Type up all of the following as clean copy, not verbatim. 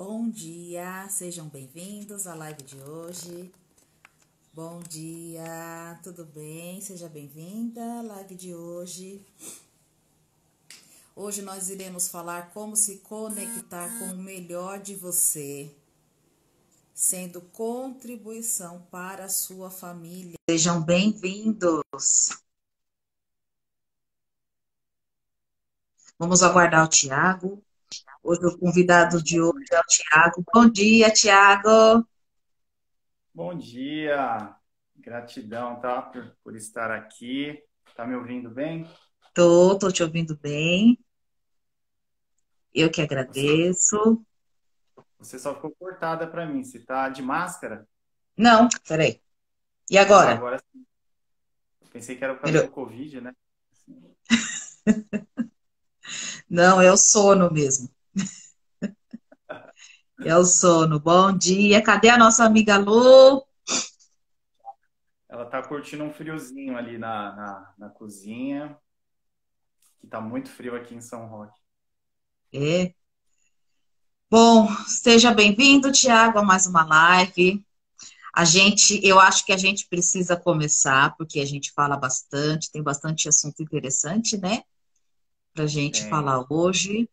Bom dia, sejam bem-vindos à live de hoje. Bom dia, tudo bem? Seja bem-vinda à live de hoje. Hoje nós iremos falar como se conectar com o melhor de você, sendo contribuição para a sua família. Sejam bem-vindos. Vamos aguardar o Tiago. Hoje o convidado de hoje é o Tiago. Bom dia, Tiago. Bom dia, gratidão, tá, por estar aqui. Tá me ouvindo bem? Tô te ouvindo bem. Eu que Você, agradeço. você só ficou cortada para mim. Você tá de máscara? Não, peraí. E Ah, agora? agora sim. Eu pensei que era por causa Melhor. do Covid, né? Não, é o sono mesmo. É o sono. Bom dia. Cadê a nossa amiga Lu? Ela tá curtindo um friozinho ali na cozinha, que tá muito frio aqui em São Roque. É. Bom, seja bem-vindo, Tiago, a mais uma live. Eu acho que a gente precisa começar, porque a gente fala bastante, tem bastante assunto interessante, né? Pra gente Tem. falar hoje.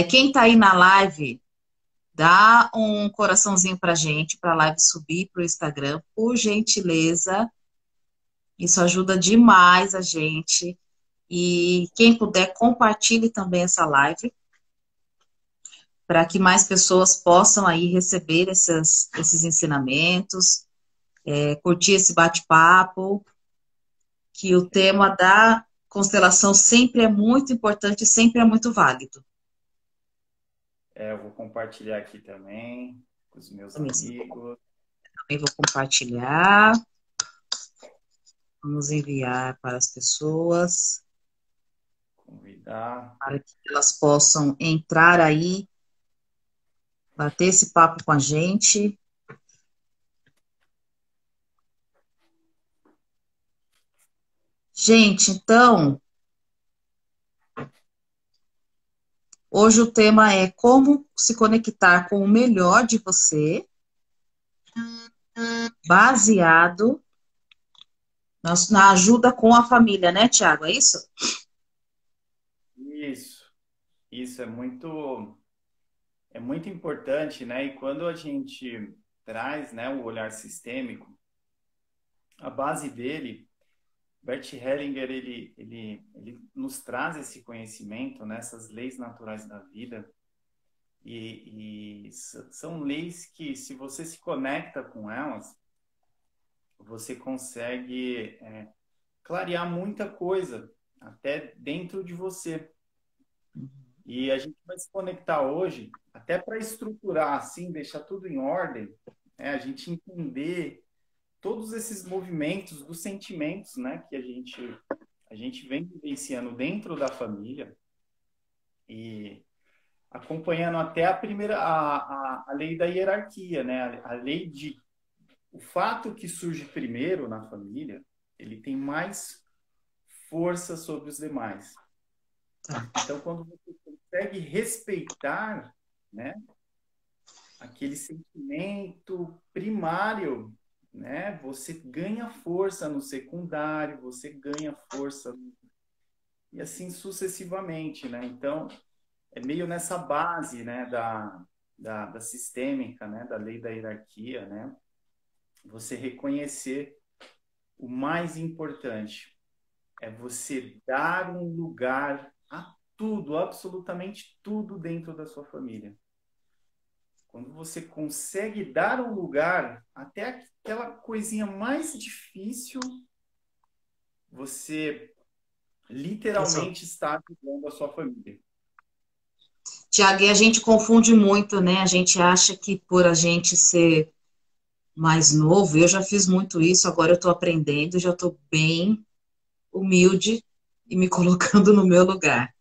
Quem tá aí na live, dá um coraçãozinho pra gente, pra live subir pro Instagram, por gentileza. Isso ajuda demais a gente. E quem puder, compartilhe também essa live para que mais pessoas possam aí receber esses ensinamentos, curtir esse bate-papo, que o tema da constelação sempre é muito importante, sempre é muito válido. Eu vou compartilhar aqui também com os meus Eu amigos. também vou compartilhar, vamos enviar para as pessoas, Convidar. para que elas possam entrar aí, bater esse papo com a gente. Gente, então, hoje o tema é como se conectar com o melhor de você, baseado na ajuda com a família, né, Tiago? É isso? Isso, isso é muito importante, né? E quando a gente traz, né, o olhar sistêmico, a base dele, Bert Hellinger, ele nos traz esse conhecimento, né, essas leis naturais da vida, e são leis que, se você se conecta com elas, você consegue clarear muita coisa, até dentro de você. E a gente vai se conectar hoje, até para estruturar assim, deixar tudo em ordem, né, a gente entender todos esses movimentos dos sentimentos, né, que a gente vem vivenciando dentro da família e acompanhando até a primeira a lei da hierarquia, né, a lei de o fato que surge primeiro na família, ele tem mais força sobre os demais. Então, quando você consegue respeitar, né, aquele sentimento primário, né? Você ganha força no secundário, você ganha força e assim sucessivamente, né? Então, é meio nessa base, né, da sistêmica, né, da lei da hierarquia, né? Você reconhecer o mais importante é você dar um lugar a tudo, absolutamente tudo dentro da sua família. Quando você consegue dar um lugar, até aquela coisinha mais difícil, você Pessoal. literalmente está ajudando a sua família. Tiago, e a gente confunde muito, né? A gente acha que por a gente ser mais novo, eu já fiz muito isso, agora eu estou aprendendo, já estou bem humilde e me colocando no meu lugar.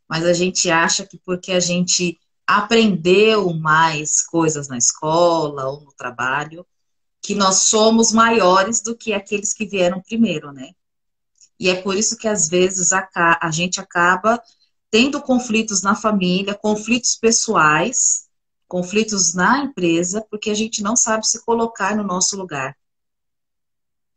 Mas a gente acha que porque a gente aprendeu mais coisas na escola ou no trabalho, que nós somos maiores do que aqueles que vieram primeiro, né? E é por isso que às vezes a gente acaba tendo conflitos na família, conflitos pessoais, conflitos na empresa, porque a gente não sabe se colocar no nosso lugar,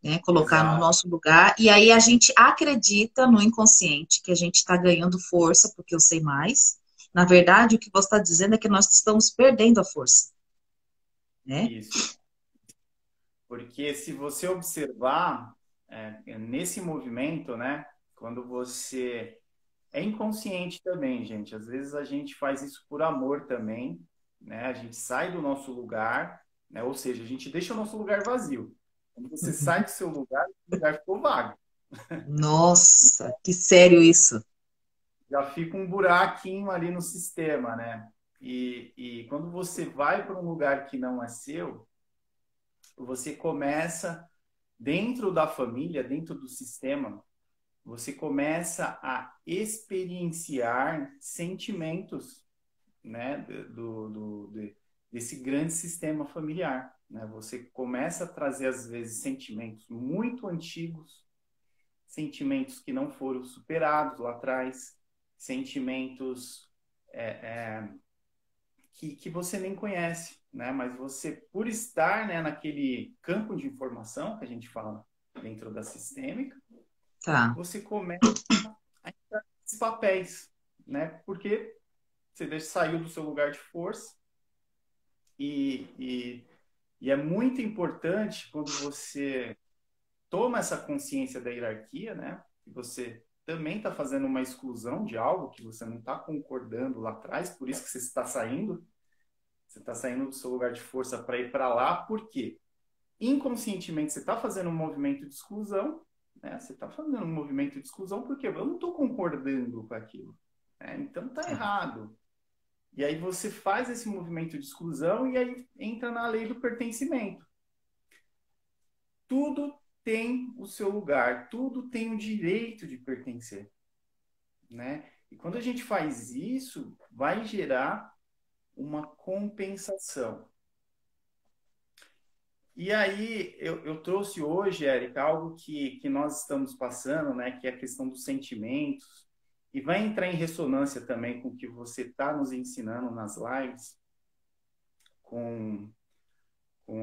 né? Colocar no Exato. nosso lugar, e aí a gente acredita no inconsciente que a gente está ganhando força porque eu sei mais. Na verdade, o que você está dizendo é que nós estamos perdendo a força, né? Isso. Porque se você observar nesse movimento, né? Quando você é inconsciente também, gente. Às vezes a gente faz isso por amor também, né? A gente sai do nosso lugar, né? Ou seja, a gente deixa o nosso lugar vazio. Quando você sai Uhum. do seu lugar, o lugar ficou vago. Nossa, que sério isso. Já fica um buraquinho ali no sistema, né? E quando você vai para um lugar que não é seu, você começa, dentro da família, dentro do sistema, você começa a experienciar sentimentos, né, desse grande sistema familiar, né? Você começa a trazer às vezes sentimentos muito antigos, sentimentos que não foram superados lá atrás, sentimentos é, é, que você nem conhece, né? Mas você, por estar, né, naquele campo de informação que a gente fala dentro da sistêmica, Tá. você começa a entrar nesses papéis, né? Porque saiu do seu lugar de força e, e, e é muito importante quando você toma essa consciência da hierarquia, né? Que você também está fazendo uma exclusão de algo que você não está concordando lá atrás, por isso que você está saindo. Você está saindo do seu lugar de força para ir para lá, por quê? Inconscientemente você está fazendo um movimento de exclusão, né? Você está fazendo um movimento de exclusão porque eu não estou concordando com aquilo, né? Então está Tá. errado. E aí você faz esse movimento de exclusão e aí entra na lei do pertencimento. Tudo tem o seu lugar, tudo tem o direito de pertencer, né? E quando a gente faz isso, vai gerar uma compensação. E aí eu trouxe hoje, Érica, algo que nós estamos passando, né? Que é a questão dos sentimentos, e vai entrar em ressonância também com o que você está nos ensinando nas lives, com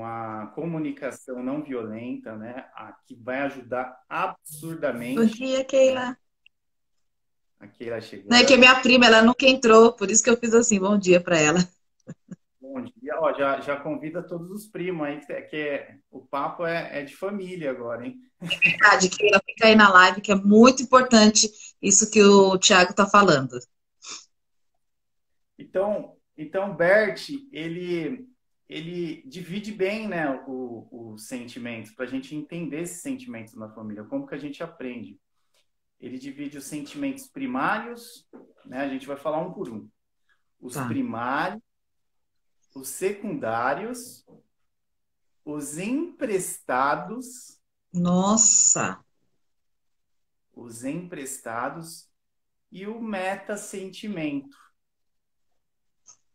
a comunicação não violenta, né? Que vai ajudar Bom absurdamente, dia, né? Keila. A Keila Não, é que chegando. minha prima, ela nunca entrou, por isso que eu fiz assim, bom dia para ela. Bom dia. Ó, já convida todos os primos aí, o papo é de família agora, hein? Verdade, Keila, fica aí na live, que é muito importante isso que o Thiago está falando. Então Bert, ele divide bem, né, os sentimentos, para a gente entender esses sentimentos na família, como que a gente aprende. Ele divide os sentimentos primários, né, a gente vai falar um por um. Os Tá. primários, os secundários, os emprestados, Nossa, os emprestados e o meta-sentimento,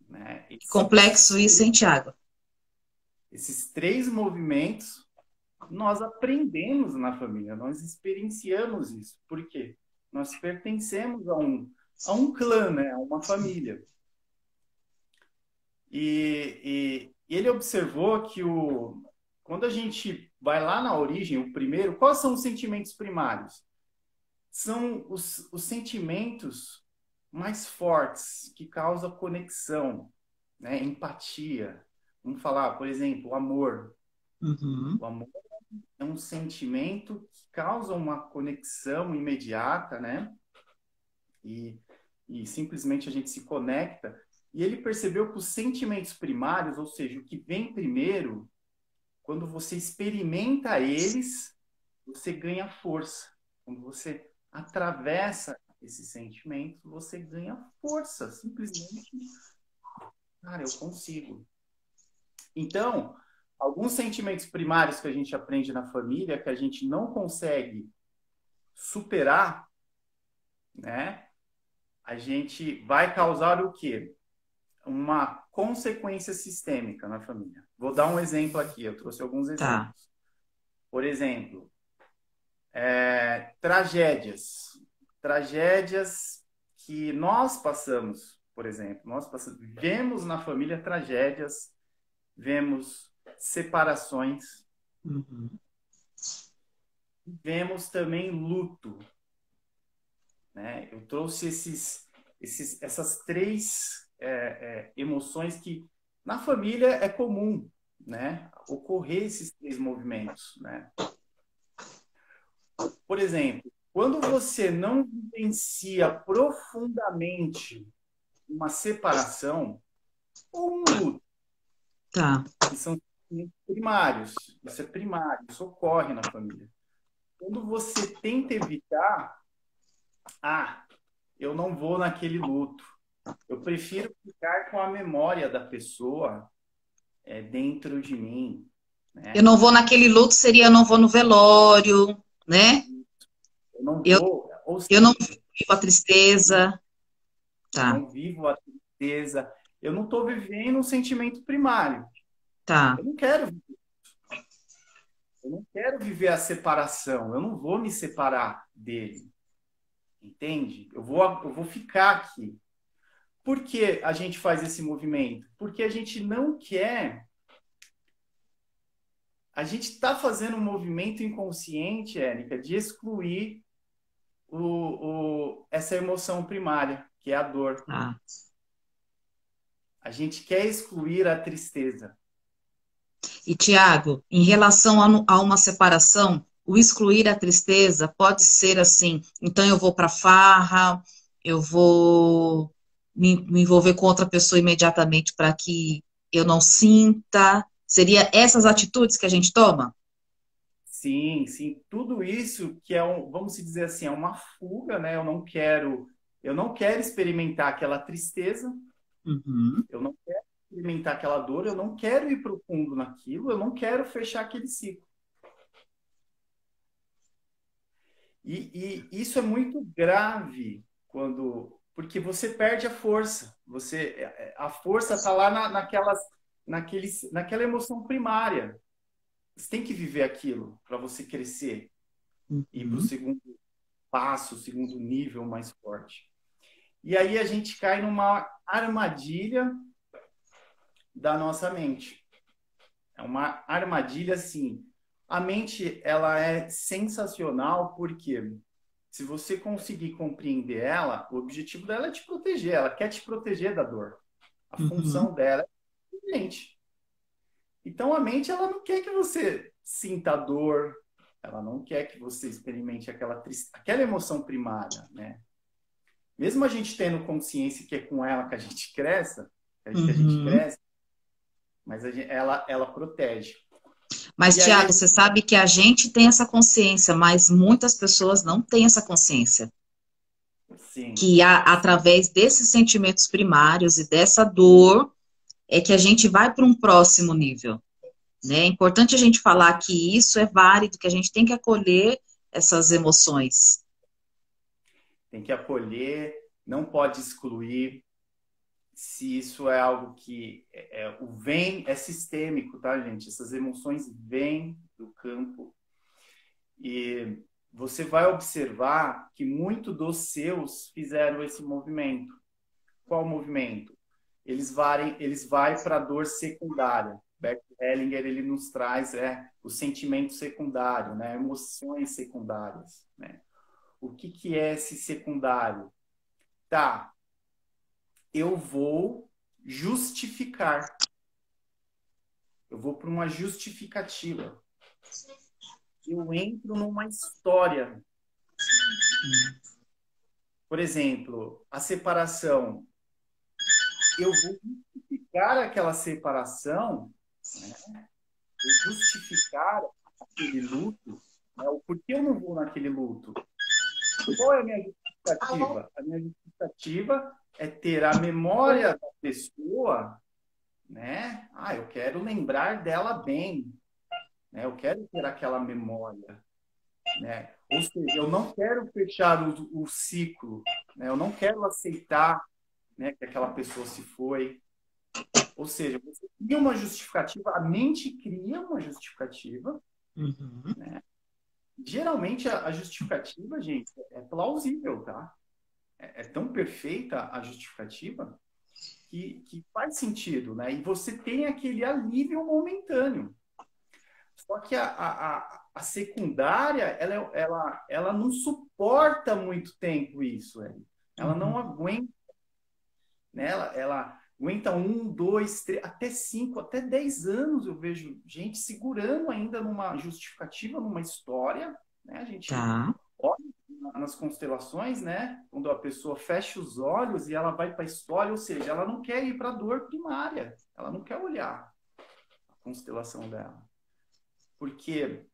né? que complexo isso, hein, Thiago? Esses três movimentos nós aprendemos na família, nós experienciamos isso. Por quê? Nós pertencemos a um clã, né? A uma família. E ele observou que quando a gente vai lá na origem, o primeiro, quais são os sentimentos primários? São os sentimentos mais fortes, que causam conexão, né? Empatia. Vamos falar, por exemplo, o amor. Uhum. O amor é um sentimento que causa uma conexão imediata, né? E, e simplesmente a gente se conecta. E ele percebeu que os sentimentos primários, ou seja, o que vem primeiro, quando você experimenta eles, você ganha força. Quando você atravessa esses sentimentos, você ganha força. Simplesmente, cara, eu consigo. Então, alguns sentimentos primários que a gente aprende na família, que a gente não consegue superar, né? A gente vai causar o quê? Uma consequência sistêmica na família. Vou dar um exemplo aqui, eu trouxe alguns Tá. exemplos. Por exemplo, tragédias. Tragédias que nós passamos. por exemplo. Nós vemos na família tragédias, vemos separações, Uhum. vemos também luto, né? Eu trouxe essas três emoções que na família é comum, né? Ocorrer esses três movimentos, né? Por exemplo, quando você não vivencia profundamente uma separação ou um luto, Tá. que são primários, isso é primário, isso ocorre na família. Quando você tenta evitar, eu não vou naquele luto. Eu prefiro ficar com a memória da pessoa dentro de mim, Eu né? não vou naquele luto, seria eu não vou no velório, né? Eu não Eu, vou, ou eu não seja, vivo a tristeza. eu Tá, não vivo a tristeza, eu não estou vivendo um sentimento primário. tá. Eu não quero, eu não quero viver a separação. Eu não vou me separar dele, entende? Eu vou ficar aqui. Por que a gente faz esse movimento? Porque a gente não quer. A gente está fazendo um movimento inconsciente, Érica, de excluir essa emoção primária, que é a dor. Tá. A gente quer excluir a tristeza. E, Tiago, em relação a uma separação, o excluir a tristeza pode ser assim, então eu vou para farra, eu vou me envolver com outra pessoa imediatamente para que eu não sinta. Seria essas atitudes que a gente toma? Sim, sim, tudo isso que é vamos dizer assim, é uma fuga, né? Eu não quero experimentar aquela tristeza, Uhum. eu não quero experimentar aquela dor, eu não quero ir profundo naquilo, eu não quero fechar aquele ciclo. E isso é muito grave porque você perde a força. A força está lá naquela emoção primária. Você tem que viver aquilo para você crescer e ir para o Uhum. segundo passo, o segundo nível mais forte. E aí a gente cai numa armadilha da nossa mente. É uma armadilha assim. A mente, ela é sensacional porque se você conseguir compreender ela, o objetivo dela é te proteger. Ela quer te proteger da dor. A Uhum. função dela é a mente. Então a mente, ela não quer que você sinta dor. Ela não quer que você experimente aquela emoção primária, né? Mesmo a gente tendo consciência que é com ela que a gente cresce, Uhum. mas ela protege. Mas, E aí, Tiago, você sabe que a gente tem essa consciência, mas muitas pessoas não têm essa consciência. sim, Que através desses sentimentos primários e dessa dor é que a gente vai para um próximo nível, né? É importante a gente falar que isso é válido, que a gente tem que acolher essas emoções. tem que acolher, não pode excluir. Se isso é algo que o vem é sistêmico, tá, gente? Essas emoções vêm do campo e você vai observar que muito dos seus fizeram esse movimento. Qual movimento? Eles vão para a dor secundária. Bert Hellinger, ele nos traz o sentimento secundário, né? Emoções secundárias, né? O que é esse secundário? Tá, eu vou justificar. Eu vou para uma justificativa. Eu entro numa história. Por exemplo, a separação. Eu vou justificar aquela separação, né? Justificar aquele luto, né? O porquê eu não vou naquele luto. Qual é a minha justificativa? A minha justificativa é ter a memória da pessoa, né? Eu quero lembrar dela bem, né? Eu quero ter aquela memória, né? Ou seja, eu não quero fechar o ciclo, né? Eu não quero aceitar, né, que aquela pessoa se foi. Ou seja, você cria uma justificativa, a mente cria uma justificativa, Uhum. né? Geralmente a justificativa, gente, é plausível, tá? É tão perfeita a justificativa que faz sentido, né? E você tem aquele alívio momentâneo. Só que a secundária, ela não suporta muito tempo isso, velho. Ela não Uhum. aguenta, né? Ela aguenta 1, 2, 3, até 5, até 10 anos eu vejo gente segurando ainda numa justificativa, numa história, né? A gente Tá. olha nas constelações, né? Quando a pessoa fecha os olhos e ela vai para a história, ou seja, ela não quer ir para a dor primária, ela não quer olhar a constelação dela. Porque,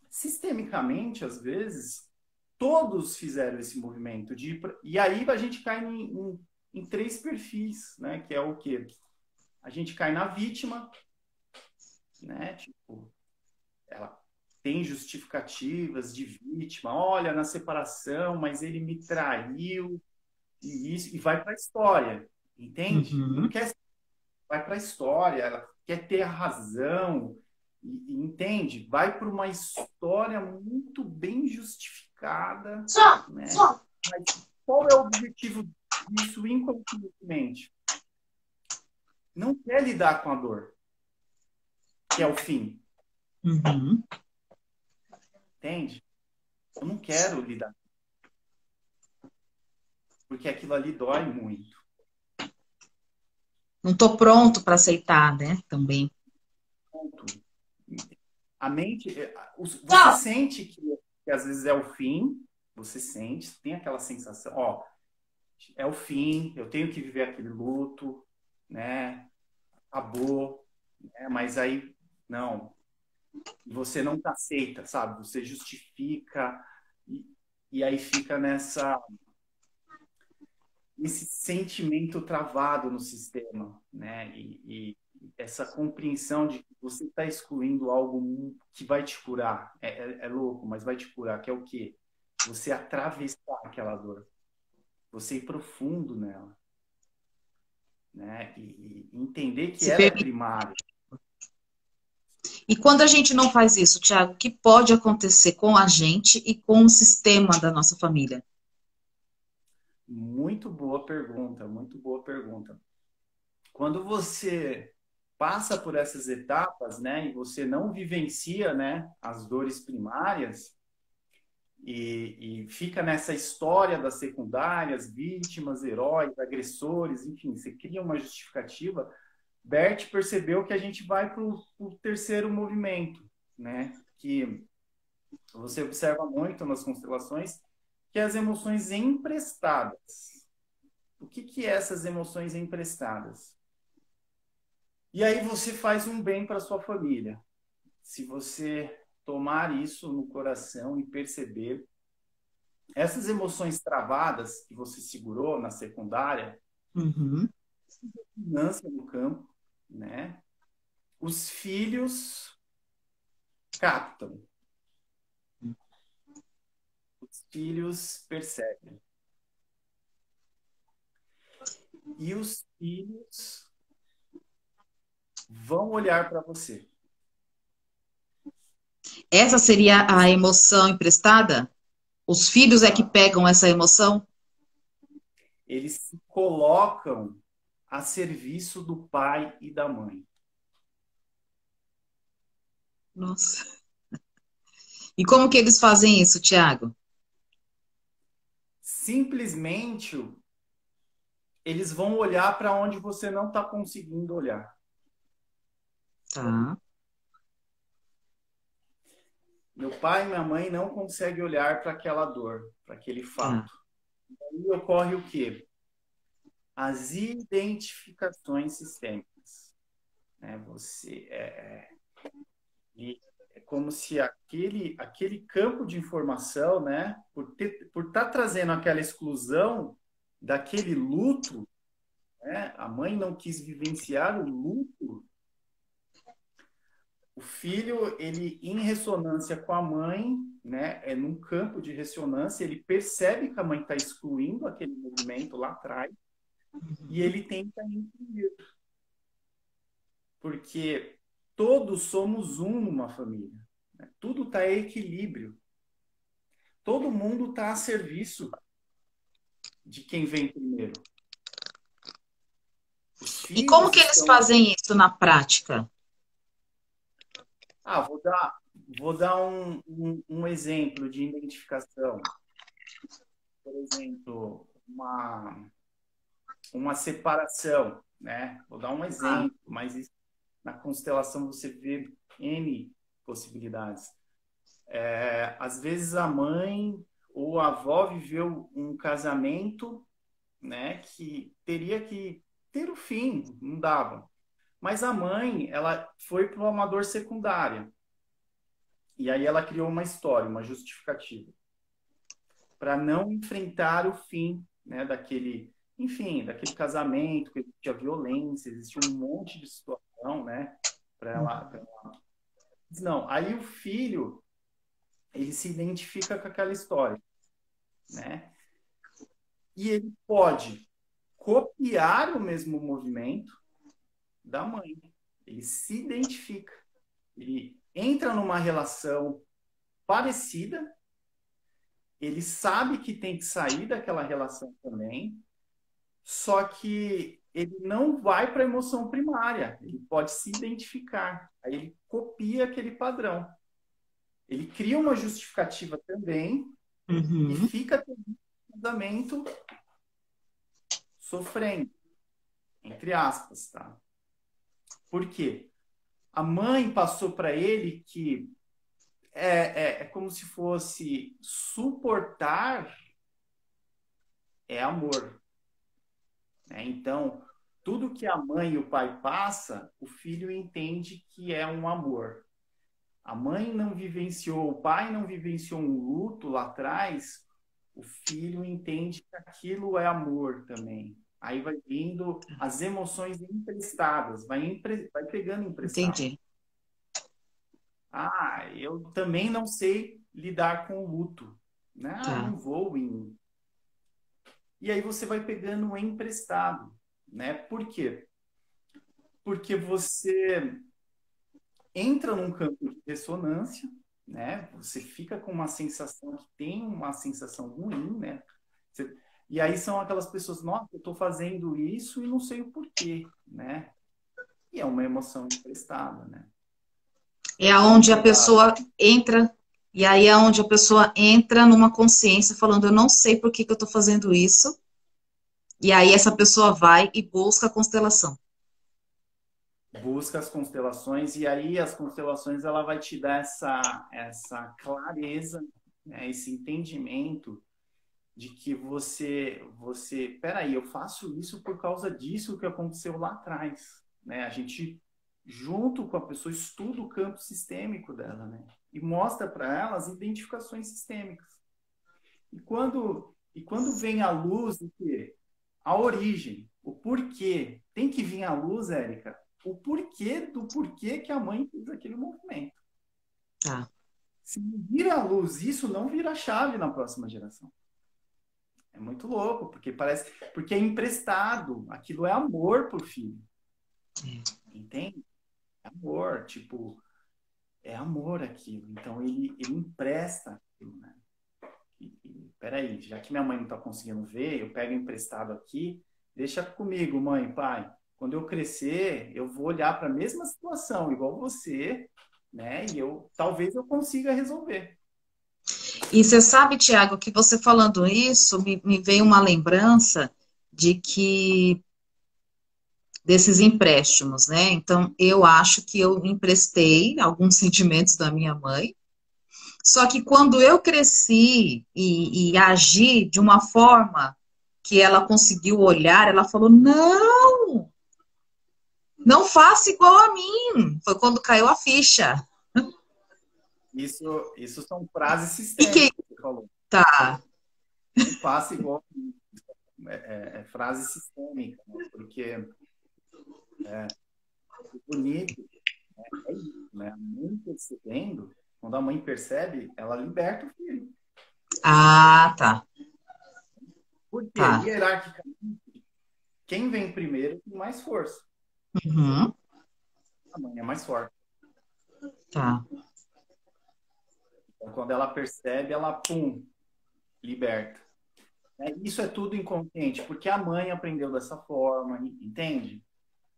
sistemicamente, às vezes, todos fizeram esse movimento de ir pra... E aí a gente cai em três perfis, né? Que é o quê? A gente cai na vítima, né? Tipo, ela tem justificativas de vítima. Olha, na separação, mas ele me traiu e isso e vai para a história, entende? Não Uhum. quer vai para a história, ela quer ter a razão e entende? Vai para uma história muito bem justificada, né? Mas qual é o objetivo disso inconscientemente? Não quer lidar com a dor, que é o fim, Uhum. entende? Eu não quero lidar, porque aquilo ali dói muito. Não tô pronto para aceitar, né? Também. Ponto. A mente, você sente que às vezes é o fim, você sente, tem aquela sensação, ó, é o fim, eu tenho que viver aquele luto, né? Acabou, né? Mas aí, não, você não aceita, sabe? Você justifica e, e aí fica nesse sentimento travado no sistema, né? E essa compreensão de que você está excluindo algo que vai te curar, é louco, mas vai te curar, que é o quê? Você atravessar aquela dor, você ir profundo nela, né? E entender que Se ela é permite. primária. E quando a gente não faz isso, Thiago, o que pode acontecer com a gente e com o sistema da nossa família? Muito boa pergunta, muito boa pergunta. Quando você passa por essas etapas, né, e você não vivencia, né, as dores primárias e fica nessa história das secundárias, vítimas, heróis, agressores, enfim, você cria uma justificativa. Bert percebeu que a gente vai para o terceiro movimento, né, que você observa muito nas constelações, que é as emoções emprestadas. O que é essas emoções emprestadas? E aí você faz um bem para sua família. Se você tomar isso no coração e perceber essas emoções travadas que você segurou na secundária, Uhum. dominância no campo, né? Os filhos captam, os filhos percebem. E os filhos vão olhar para você. Essa seria a emoção emprestada? Os filhos é que Exato. pegam essa emoção? Eles se colocam a serviço do pai e da mãe. Nossa. E como que eles fazem isso, Thiago? Simplesmente eles vão olhar para onde você não está conseguindo olhar. Tá. Meu pai e minha mãe não conseguem olhar para aquela dor, para aquele Tá. fato. Aí ocorre o quê? As identificações sistêmicas. Né? É como se aquele campo de informação, né, por estar trazendo aquela exclusão daquele luto, né, a mãe não quis vivenciar o luto. O filho, ele em ressonância com a mãe, né, é num campo de ressonância, ele percebe que a mãe está excluindo aquele movimento lá atrás e ele tenta incluir, porque todos somos um numa família, né? Tudo está em equilíbrio, todo mundo está a serviço de quem vem primeiro. E como filhos que eles estão... fazem isso na prática? Ah, vou dar um exemplo de identificação. Por exemplo, uma separação, né? Vou dar um Ah, exemplo, mas isso, na constelação você vê N possibilidades. Às vezes a mãe ou a avó viveu um casamento, né, que teria que ter o fim, não dava. Mas a mãe, ela foi para uma dor secundária. E aí ela criou uma história, uma justificativa, para não enfrentar o fim, né, daquele, enfim, daquele casamento, que existia violência, existia um monte de situação, né, para ela. Não, aí o filho, ele se identifica com aquela história, né? E ele pode copiar o mesmo movimento da mãe. Ele se identifica. Ele entra numa relação parecida, ele sabe que tem que sair daquela relação também, só que ele não vai para a emoção primária. Ele pode se identificar. Aí ele copia aquele padrão. Ele cria uma justificativa também e uhum, fica no casamento sofrendo, entre aspas, tá? Por quê? A mãe passou para ele que é como se fosse suportar é amor, né? Então, tudo que a mãe e o pai passa, o filho entende que é um amor. A mãe não vivenciou, o pai não vivenciou um luto lá atrás, o filho entende que aquilo é amor também. Aí vai vindo as emoções emprestadas, vai pegando emprestado. entendi. Ah, eu também não sei lidar com o luto, né? Ah, Tá. não vou em... E aí você vai pegando emprestado, né? Por quê? Porque você entra num campo de ressonância, né? Você fica com uma sensação que tem uma sensação ruim, né? E aí são aquelas pessoas, nossa, eu estou fazendo isso e não sei o porquê, né? E é uma emoção emprestada, né? É Vamos aonde a pegar, pessoa entra, e aí é onde a pessoa entra numa consciência falando, eu não sei por que que eu tô fazendo isso, e aí essa pessoa vai e busca a constelação. busca as constelações e aí as constelações ela vai te dar essa clareza, né? Esse entendimento de que peraí, eu faço isso por causa disso que aconteceu lá atrás, né? A gente junto com a pessoa estuda o campo sistêmico dela, né? E mostra para ela as identificações sistêmicas. E quando vem à luz o quê? A origem, o porquê. Tem que vir à luz, Érica, o porquê do porquê que a mãe fez aquele movimento. Tá. Se não vira à luz, isso não vira chave na próxima geração. É muito louco, porque é emprestado. Aquilo é amor pro filho. Entende? É amor, tipo, é amor aquilo. Então ele empresta aquilo, né? Peraí, já que minha mãe não está conseguindo ver, eu pego emprestado aqui, deixa comigo, mãe, pai. Quando eu crescer, eu vou olhar para a mesma situação, igual você, né? E talvez eu consiga resolver. E você sabe, Tiago, que você falando isso, me veio uma lembrança de que desses empréstimos, né? Então, eu acho que eu emprestei alguns sentimentos da minha mãe. Só que quando eu cresci e agi de uma forma que ela conseguiu olhar, ela falou: não, não faça igual a mim. Foi quando caiu a ficha. Isso são frases E que sistêmicas, que você falou. tá. Não faça igual. É frase sistêmica, né? Porque o bonito é isso, né? A mãe percebendo, quando a mãe percebe, ela liberta o filho. Ah, tá, Porque tá. hierarquicamente, quem vem primeiro tem mais força. Uhum, A mãe é mais forte. tá. Então, quando ela percebe, ela, pum, liberta. Isso é tudo inconsciente, porque a mãe aprendeu dessa forma, entende?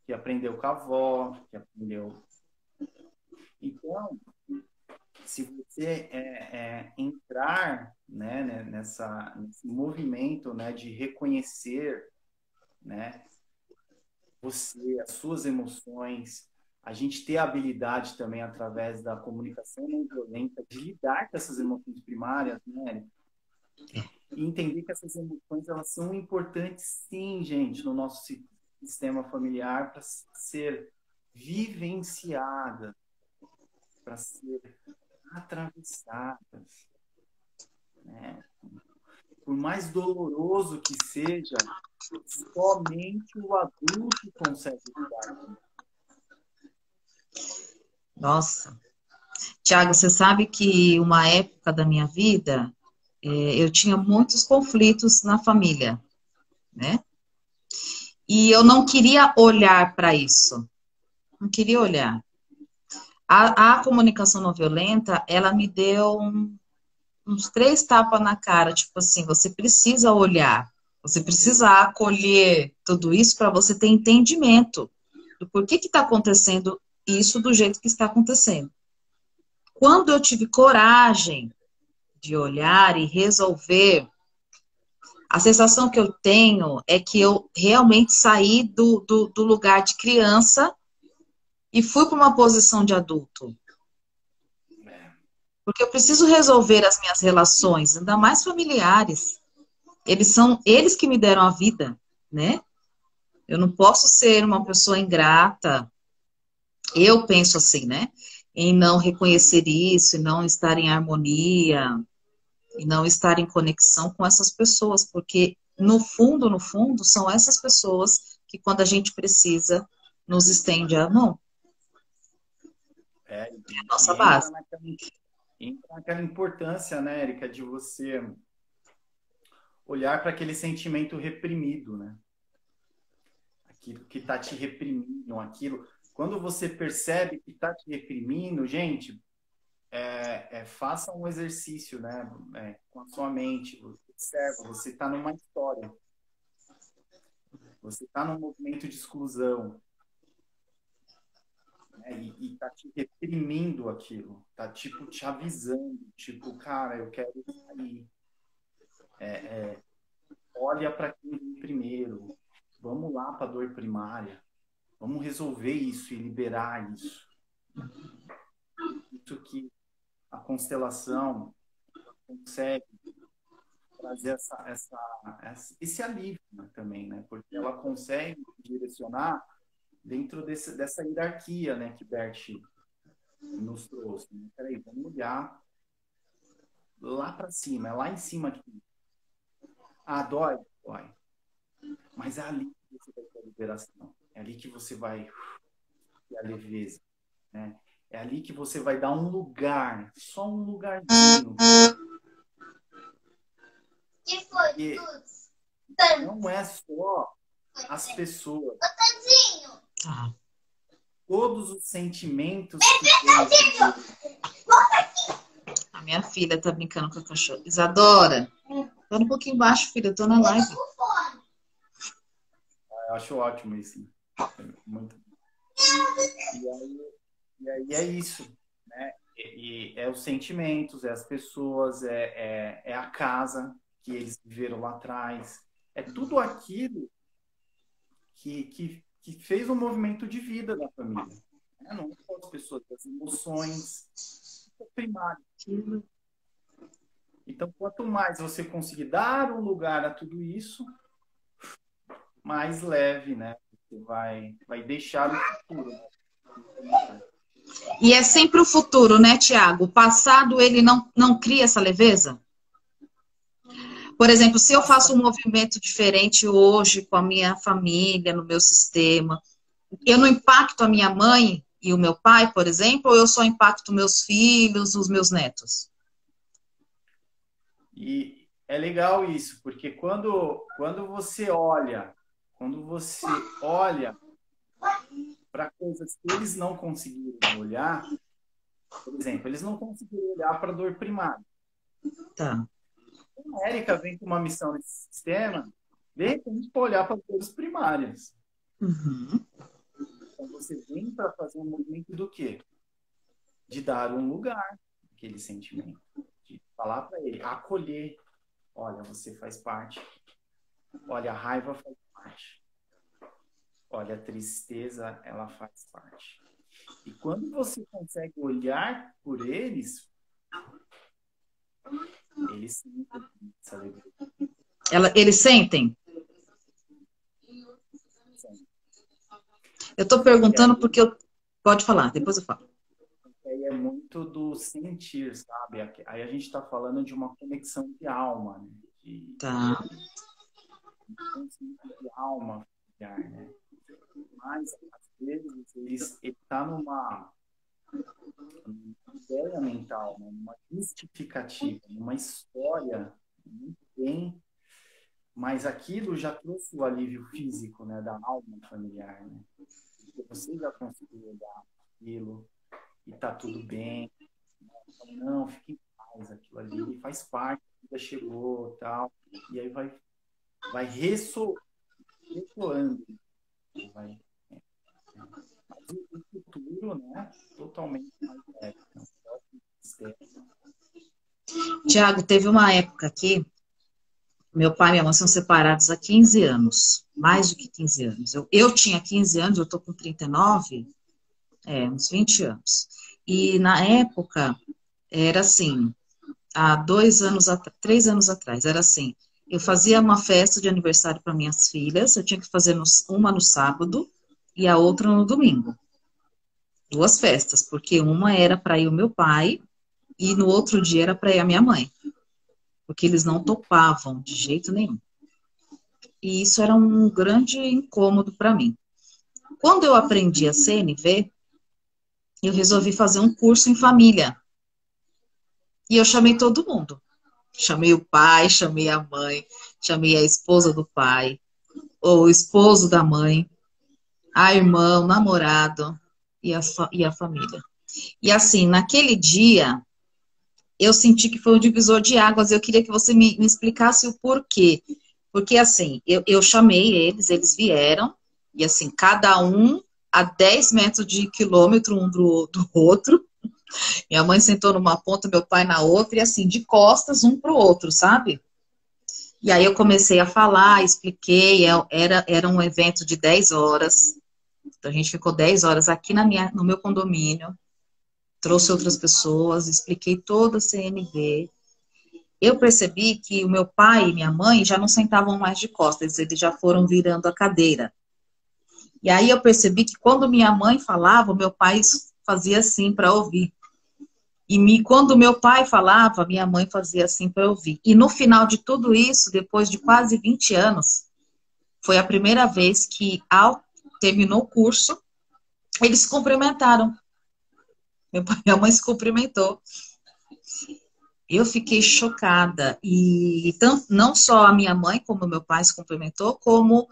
que aprendeu com a avó, que aprendeu. Então, se você entrar, né, nesse movimento, né, de reconhecer, né, você, as suas emoções, a gente ter a habilidade também através da comunicação não violenta de lidar com essas emoções primárias, né, e entender que essas emoções elas são importantes, sim, gente, no nosso sistema familiar para ser vivenciadas, para ser atravessadas, né? Por mais doloroso que seja, somente o adulto consegue lidar. Nossa. Tiago, você sabe que uma época da minha vida, eu tinha muitos conflitos na família, né? E eu não queria olhar para isso. Não queria olhar. A comunicação não violenta, ela me deu uns 3 tapas na cara. Tipo assim, você precisa olhar. Você precisa acolher tudo isso para você ter entendimento do porquê que está acontecendo isso do jeito que está acontecendo. Quando eu tive coragem de olhar e resolver, a sensação que eu tenho é que eu realmente saí do lugar de criança e fui para uma posição de adulto. Porque eu preciso resolver as minhas relações, ainda mais familiares. Eles são eles que me deram a vida, né? Eu não posso ser uma pessoa ingrata. Eu penso assim, né? Em não reconhecer isso, em não estar em harmonia, e não estar em conexão com essas pessoas, porque no fundo, são essas pessoas que quando a gente precisa, nos estende a mão. É, É a e nossa base. entra naquela importância, né, Érica, de você olhar para aquele sentimento reprimido, né? Aquilo que está te reprimindo, aquilo. Quando você percebe que está te reprimindo, gente, faça um exercício, né, com a sua mente. Observa, você está numa história. Você está num movimento de exclusão. Né, e está te reprimindo aquilo. Está, tipo, te avisando. Tipo, cara, eu quero sair. Olha para quem vem primeiro. Vamos lá para a dor primária. Vamos resolver isso e liberar isso. Isso que a constelação consegue trazer esse alívio, né, também, né? Porque ela consegue direcionar dentro dessa hierarquia, né, que Bert nos trouxe. Né? Peraí, vamos olhar lá para cima, é lá em cima aqui. Ah, dói? Dói. Mas é ali que você vai ter a liberação. É ali que você vai ter a leveza, né? É ali que você vai dar um lugar, só um lugarzinho. E não é só as pessoas. Todos os sentimentos que tem. A minha filha tá brincando com a cachorra. Isadora, tô um pouquinho embaixo, filha, eu tô na live. Eu acho ótimo isso. Muito. E aí é isso, né? E é os sentimentos, é as pessoas, é a casa que eles viveram lá atrás. É tudo aquilo que fez um movimento de vida da família. Né? Não só as pessoas, as emoções, é primário. Então, quanto mais você conseguir dar um lugar a tudo isso, mais leve, né? Você vai deixar o futuro. Né? E é sempre o futuro, né, Tiago? O passado, ele não cria essa leveza? Por exemplo, se eu faço um movimento diferente hoje com a minha família, no meu sistema, eu não impacto a minha mãe e o meu pai, por exemplo, ou eu só impacto meus filhos, os meus netos? E é legal isso, porque quando você olha para coisas que eles não conseguiram olhar, por exemplo, eles não conseguiram olhar para a dor primária. Tá. A Érica vem com uma missão nesse sistema, de repente, para olhar para as dores primárias. Uhum. Então você vem para fazer um movimento do quê? De dar um lugar àquele sentimento, de falar para ele, acolher. Olha, você faz parte. Olha, a raiva faz parte. Olha, a tristeza, ela faz parte. E quando você consegue olhar por eles sentem essa alegria. Eles sentem? Sentem. Eu estou perguntando porque eu... Pode falar, depois eu falo. Aí é muito do sentir, sabe? Aí a gente está falando de uma conexão de alma, né? Tá. De alma, né? Mas, às vezes, ele está numa ideia mental, né? Numa justificativa, numa história muito bem, mas aquilo já trouxe o alívio físico, né? Da alma familiar, né? Porque você já conseguiu olhar aquilo e tá tudo bem. Não, fique em paz, aquilo ali faz parte, a vida chegou, tal. E aí vai ressoando. Vai, mas o futuro, né? Totalmente mais leve. Tiago, teve uma época que meu pai e minha mãe são separados há 15 anos. Mais do que 15 anos. Eu tinha 15 anos, eu tô com 39, uns 20 anos. E na época, era assim, há 2 anos, 3 anos atrás, era assim, eu fazia uma festa de aniversário para minhas filhas, eu tinha que fazer uma no sábado e a outra no domingo. 2 festas, porque uma era para ir o meu pai e no outro dia era para ir a minha mãe, porque eles não topavam de jeito nenhum. E isso era um grande incômodo para mim. Quando eu aprendi a CNV, eu resolvi fazer um curso em família. E eu chamei todo mundo. Chamei o pai, chamei a mãe, chamei a esposa do pai, o esposo da mãe, a irmã, o namorado e a família. E assim, naquele dia, eu senti que foi um divisor de águas. Eu queria que você me explicasse o porquê. Porque assim, eu chamei eles vieram, e assim, cada um a 10 metros de quilômetro um do outro. Minha mãe sentou numa ponta, meu pai na outra, e assim, de costas um pro outro, sabe? E aí eu comecei a falar, expliquei, era um evento de 10 horas. Então a gente ficou 10 horas aqui no meu condomínio, trouxe outras pessoas, expliquei toda a CNV. Eu percebi que o meu pai e minha mãe já não sentavam mais de costas, eles já foram virando a cadeira. E aí eu percebi que quando minha mãe falava, meu pai fazia assim para ouvir. Quando meu pai falava, minha mãe fazia assim para ouvir. E no final de tudo isso, depois de quase 20 anos, foi a primeira vez que, terminou o curso, eles se cumprimentaram. Meu pai e minha mãe se cumprimentou. Eu fiquei chocada. E não só a minha mãe, como meu pai se cumprimentou, como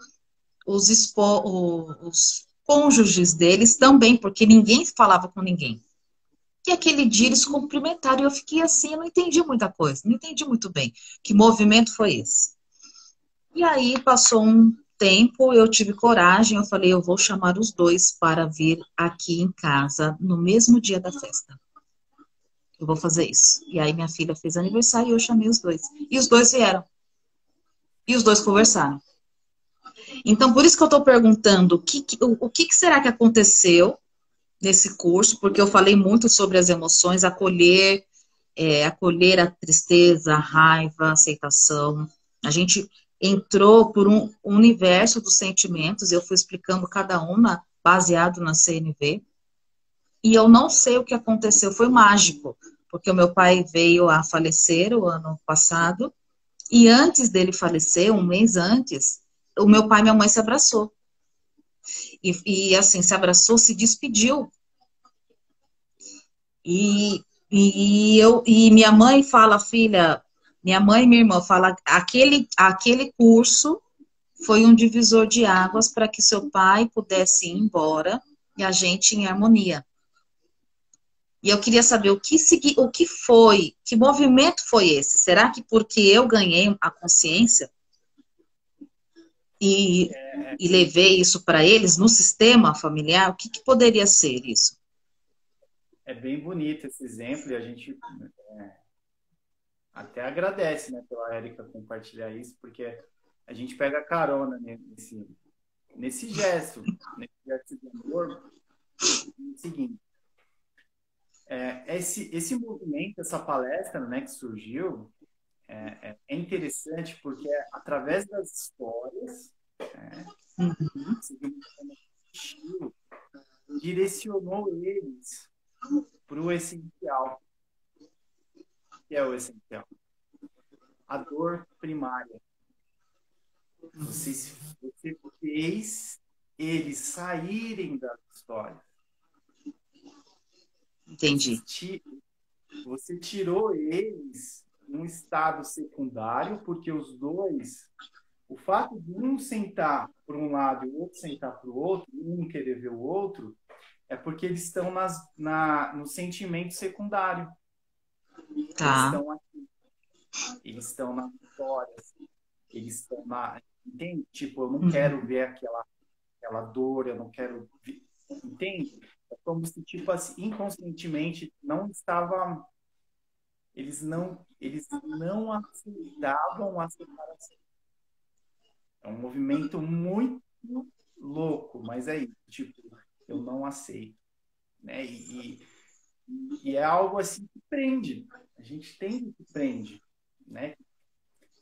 os cônjuges deles também, porque ninguém falava com ninguém. E aquele dia eles se cumprimentaram e eu fiquei assim, eu não entendi muita coisa, não entendi muito bem que movimento foi esse. E aí passou um tempo, eu tive coragem, eu falei, eu vou chamar os dois para vir aqui em casa no mesmo dia da festa. Eu vou fazer isso. E aí minha filha fez aniversário e eu chamei os dois. E os dois vieram. E os dois conversaram. Então, por isso que eu estou perguntando o que será que aconteceu nesse curso, porque eu falei muito sobre as emoções, acolher a tristeza, a raiva, a aceitação. A gente entrou por um universo dos sentimentos, eu fui explicando cada uma baseado na CNV. E eu não sei o que aconteceu, foi mágico, porque o meu pai veio a falecer o ano passado, e antes dele falecer, um mês antes, o meu pai e minha mãe se abraçou. E assim, se abraçou, se despediu. E minha mãe fala, filha, minha mãe e minha irmã falam, aquele curso foi um divisor de águas para que seu pai pudesse ir embora e a gente em harmonia. E eu queria saber o que foi, que movimento foi esse? Será que porque eu ganhei a consciência? e, e levei isso para eles no sistema familiar, o que, que poderia ser isso? É bem bonito esse exemplo e a gente até agradece, né, pela Érica compartilhar isso, porque a gente pega carona nesse gesto de amor. É o seguinte, esse movimento, essa palestra, né, que surgiu, é interessante porque através das histórias, Uhum. direcionou eles para o essencial, que é o essencial, a dor primária. Você fez eles saírem das histórias. Entendi. Você tirou eles num estado secundário, porque os dois, o fato de um sentar para um lado e o outro sentar para o outro, um querer ver o outro, é porque eles estão no sentimento secundário. Tá. Eles estão aqui. Eles estão nas histórias. Eles estão Entende? Tipo, eu não quero ver aquela dor, eu não quero ver. Entende? É como se, tipo assim, inconscientemente não estava. Eles não aceitavam a separação. É um movimento muito louco, mas é isso. Tipo, eu não aceito. Né? E é algo assim que prende. A gente tem que prende. Né?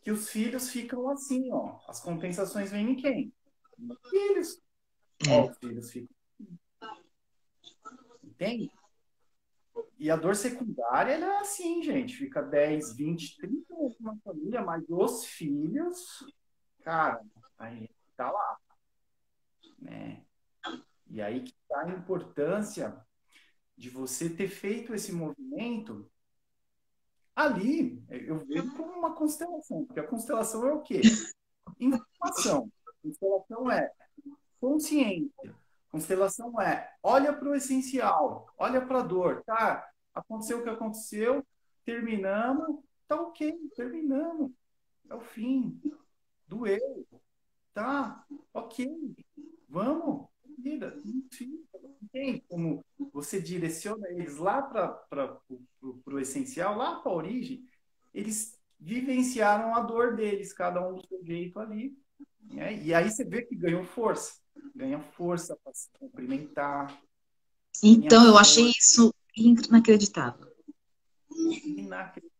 Que os filhos ficam assim, ó. As compensações vêm em quem? Nos filhos. Ó, os filhos ficam. Entende? E a dor secundária, ela é assim, gente. Fica 10, 20, 30 anos na família, mas os filhos, cara, aí tá lá. Né? E aí que tá a importância de você ter feito esse movimento ali. Eu vejo como uma constelação, porque a constelação é o quê? Informação. Constelação é consciência. Constelação é olha para o essencial, olha para a dor, tá? Aconteceu o que aconteceu, terminamos, tá ok, terminamos, é o fim, doeu, tá? Ok, vamos, vida, entende como você direciona eles lá para o essencial, lá para a origem, eles vivenciaram a dor deles, cada um do seu jeito ali, né? E aí você vê que ganha força para se cumprimentar. Então, eu achei isso inacreditável. Inacreditável,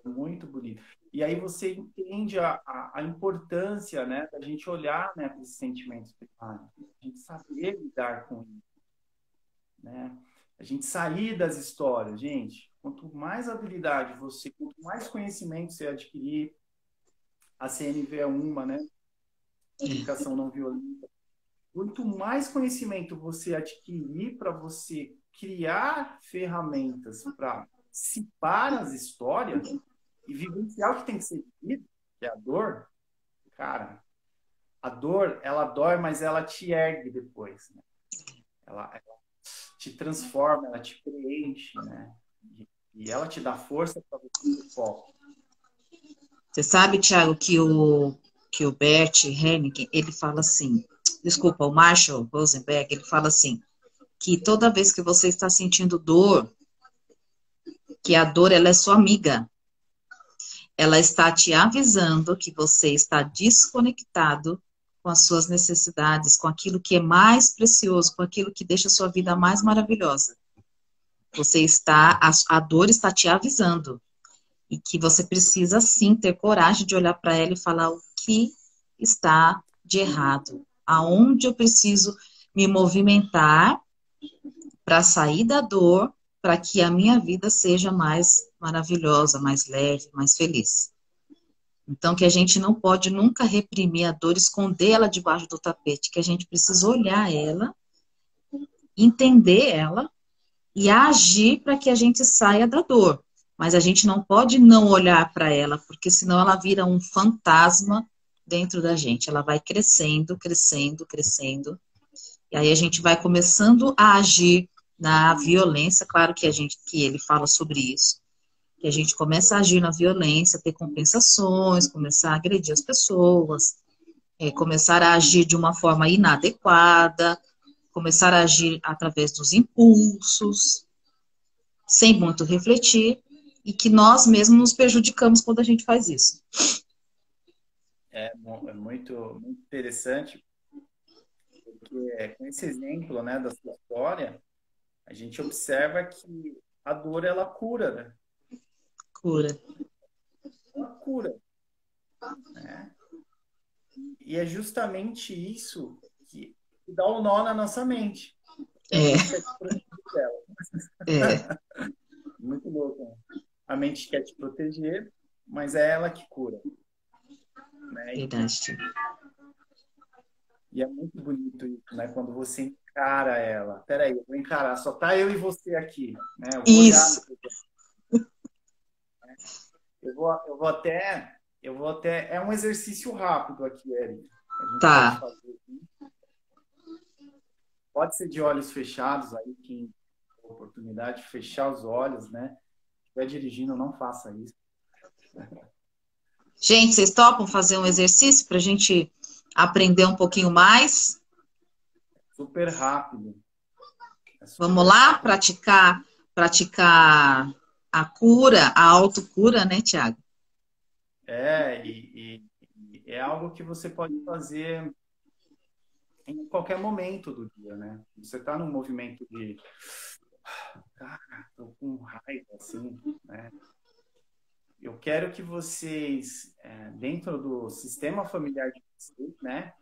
muito bonito. E aí você entende a importância, né, da gente olhar, né, para esses sentimentos primários, a gente saber lidar com isso, né? A gente sair das histórias, gente. Quanto mais habilidade você, quanto mais conhecimento você adquirir, a CNV é uma, né? Comunicação não violenta. Quanto mais conhecimento você adquirir para você criar ferramentas para dissipar as histórias e vivenciar o que tem que ser vivido, que é a dor, cara, a dor, ela dói, mas ela te ergue depois, né? Ela te transforma, ela te preenche, né? E ela te dá força para você ter foco. Você sabe, Thiago, que o Bert Hellinger, ele fala assim, desculpa, o Marshall Rosenberg, ele fala assim, que toda vez que você está sentindo dor, que a dor ela é sua amiga. Ela está te avisando que você está desconectado com as suas necessidades, com aquilo que é mais precioso, com aquilo que deixa a sua vida mais maravilhosa. A dor está te avisando. E que você precisa, sim, ter coragem de olhar para ela e falar o que está de errado. Aonde eu preciso me movimentar para sair da dor, para que a minha vida seja mais maravilhosa, mais leve, mais feliz. Então, que a gente não pode nunca reprimir a dor, esconder ela debaixo do tapete, que a gente precisa olhar ela, entender ela e agir para que a gente saia da dor. Mas a gente não pode não olhar para ela, porque senão ela vira um fantasma dentro da gente. Ela vai crescendo, crescendo, crescendo. E aí a gente vai começando a agir na violência. Claro que ele fala sobre isso. Que a gente começa a agir na violência, ter compensações, começar a agredir as pessoas. começar a agir de uma forma inadequada, começar a agir através dos impulsos, sem muito refletir, e que nós mesmos nos prejudicamos quando a gente faz isso. É muito, muito interessante, porque com esse exemplo, né, da sua história, a gente observa que a dor, ela cura, né? Cura. Ela cura, né? E é justamente isso que dá um nó na nossa mente. A É, mente quer te proteger dela. é, Muito louco, né? A mente quer te proteger, mas é ela que cura, né? verdade. E é muito bonito isso, né? Quando você encara ela. Peraí, eu vou encarar. Só tá eu e você aqui, né? Eu vou olhar no Isso, seu corpo. Eu vou até. É um exercício rápido aqui, Eric. A gente pode tá. fazer aqui. Pode ser de olhos fechados aí, quem tem a oportunidade de fechar os olhos, né? Se estiver dirigindo, não faça isso. Gente, vocês topam fazer um exercício para a gente aprender um pouquinho mais? Super rápido. É Vamos super lá rápido. praticar a cura, a autocura, né, Tiago? E é algo que você pode fazer em qualquer momento do dia, né? Você está num movimento de, cara, tô com raiva, assim, né? Eu quero que vocês, dentro do sistema familiar de vocês, né?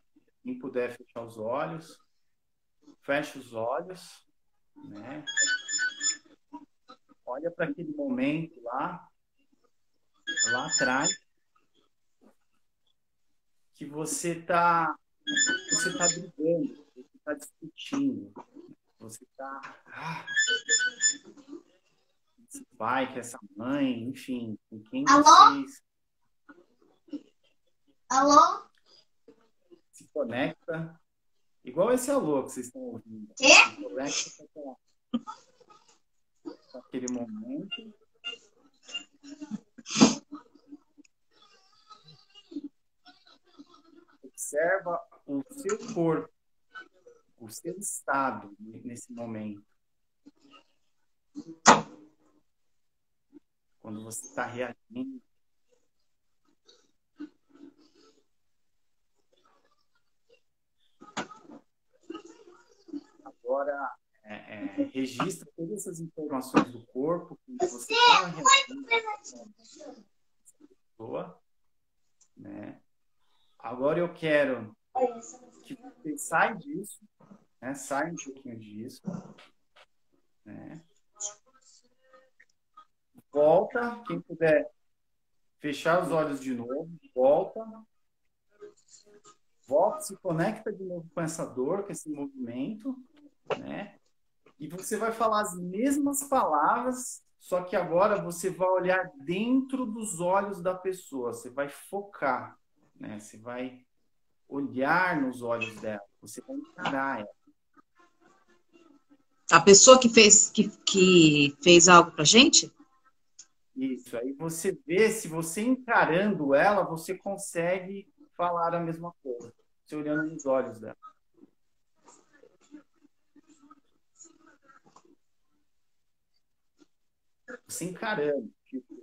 Quem puder fechar os olhos, feche os olhos, né? Olha para aquele momento lá atrás, que você tá brigando, você está discutindo, você está esse pai, com essa mãe, enfim, com quem Alô? vocês Alô? se conecta, igual esse alô que vocês estão ouvindo. Quê? Se conecta com aquele momento. Observa o seu corpo, o seu estado nesse momento. Quando você está reagindo. Agora, registra todas essas informações do corpo que você está reagindo pessoa, né? Agora eu quero que você saia disso, né? Saia um pouquinho disso, né? Volta, quem puder fechar os olhos de novo, volta, se conecta de novo com essa dor, com esse movimento, né? E você vai falar as mesmas palavras, só que agora você vai olhar dentro dos olhos da pessoa, você vai focar, né? Você vai olhar nos olhos dela, você vai encarar ela. A pessoa que fez algo pra gente? Isso, aí você vê, se você encarando ela, você consegue falar a mesma coisa, você olhando nos olhos dela. Você encarando, tipo,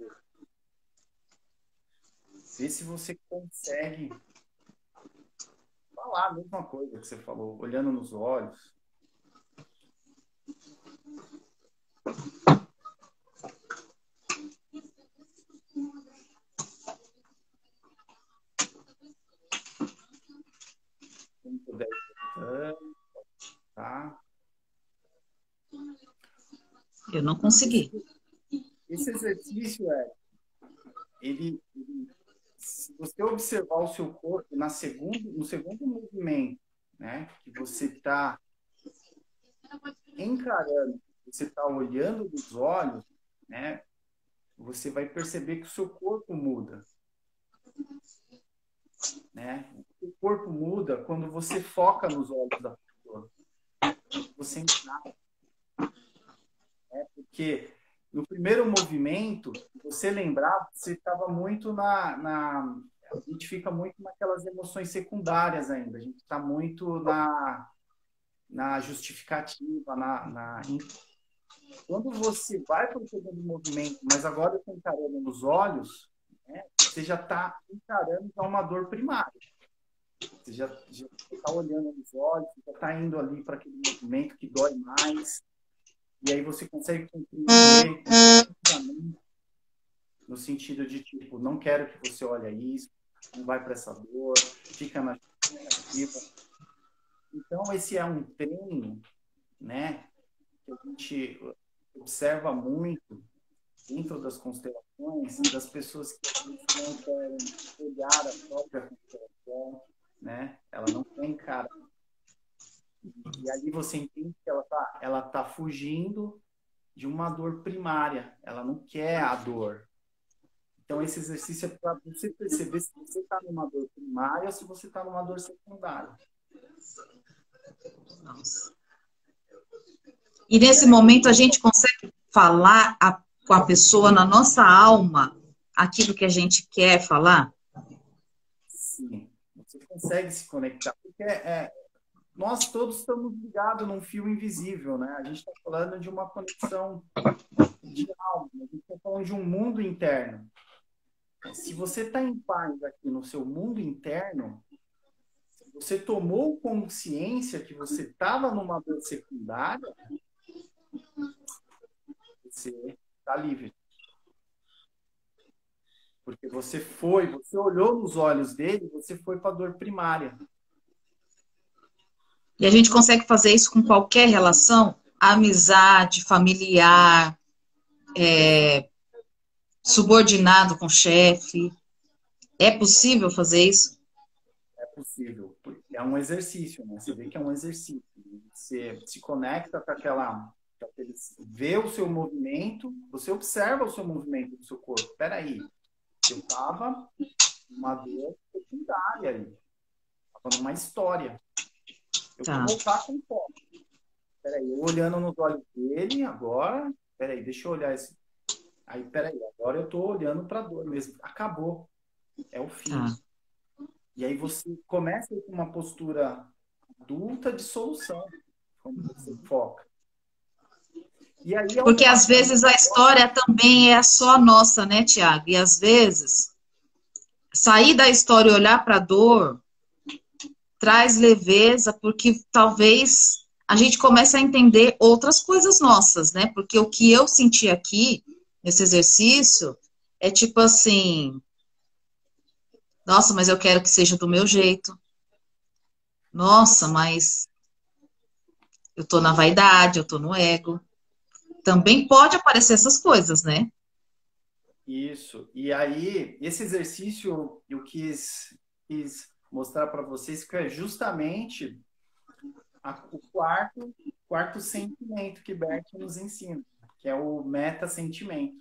vê se você consegue falar a mesma coisa que você falou, olhando nos olhos. Quem puder ir, tá? Eu não consegui. Esse exercício se você observar o seu corpo no segundo movimento, né, que você está encarando, você está olhando nos olhos, né, você vai perceber que o seu corpo muda, né? O corpo muda quando você foca nos olhos da pessoa, você encara, né? Porque no primeiro movimento, você lembrar, você estava muito a gente fica muito naquelas emoções secundárias ainda. A gente está muito na justificativa, quando você vai para o segundo movimento, mas agora eu estou encarando nos olhos, né, você já está encarando já uma dor primária. Você já está olhando nos olhos, você já está indo ali para aquele movimento que dói mais. E aí você consegue compreender no sentido de, tipo, não quero que você olhe isso, não vai para essa dor, fica na justificativa. Então, esse é um treino, né, que a gente observa muito dentro das constelações, das pessoas que não querem olhar a própria constelação, né? Ela não tem cara. E ali você entende que ela tá fugindo de uma dor primária. Ela não quer a dor. Então, esse exercício é para você perceber se você está numa dor primária ou se você está numa dor secundária. Nossa. E nesse momento a gente consegue falar com a pessoa na nossa alma aquilo que a gente quer falar? Sim, você consegue se conectar. Porque nós todos estamos ligados num fio invisível, né? A gente está falando de uma conexão de alma, a gente está falando de um mundo interno. Se você está em paz aqui no seu mundo interno, você tomou consciência que você estava numa dor secundária, você está livre. Porque você olhou nos olhos dele, você foi para a dor primária. E a gente consegue fazer isso com qualquer relação? Amizade, familiar, subordinado com chefe. É possível fazer isso? É possível. É um exercício, né? Você vê que é um exercício. Você se conecta com vê o seu movimento, você observa o seu movimento do seu corpo. Espera aí, eu estava numa dor secundária aí. Estava numa história. Eu vou voltar com foco. Espera aí, eu olhando nos olhos dele agora. Espera aí, deixa eu olhar esse. Aí, espera aí, agora eu estou olhando para a dor mesmo. Acabou. É o fim. E aí você começa com uma postura adulta de solução, quando você foca. E aí porque às vezes a história também é só nossa, né, Tiago? E às vezes sair da história e olhar para a dor traz leveza, porque talvez a gente comece a entender outras coisas nossas, né? Porque o que eu senti aqui nesse exercício é tipo assim, nossa, mas eu quero que seja do meu jeito. Nossa, mas eu tô na vaidade, eu tô no ego. Também pode aparecer essas coisas, né? Isso. E aí, esse exercício eu quis mostrar para vocês que é justamente o quarto sentimento que Bert nos ensina, que é o meta-sentimento.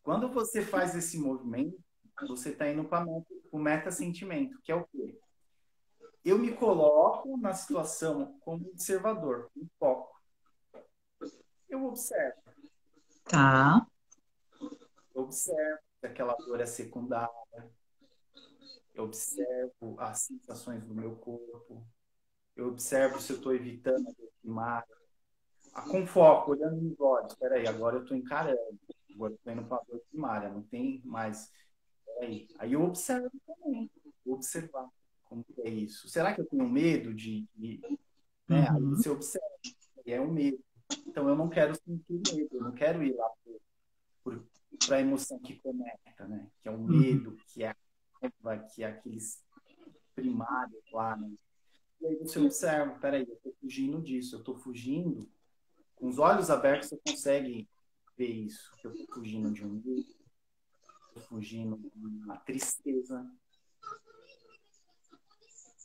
Quando você faz esse movimento, você está indo para o meta-sentimento, que é o quê? Eu me coloco na situação como observador, em foco. Eu observo. Tá. Eu observo se aquela dor é secundária. Eu observo as sensações do meu corpo. Eu observo se eu estou evitando a dor primária. Com foco, olhando nos olhos. Espera aí, agora eu estou encarando. Agora eu estou indo para a dor primária. Não tem mais. Peraí. Aí eu observo também. Vou observar como que é isso. Será que eu tenho medo né? Aí você observa. E é o medo. Então eu não quero sentir medo. Eu não quero ir lá para a emoção que conecta, né? Que é o medo, que é aqueles primários lá, né? E aí você observa, peraí, eu estou fugindo disso, eu estou fugindo. Com os olhos abertos você consegue ver isso, que eu estou fugindo de um medo, estou fugindo de uma tristeza.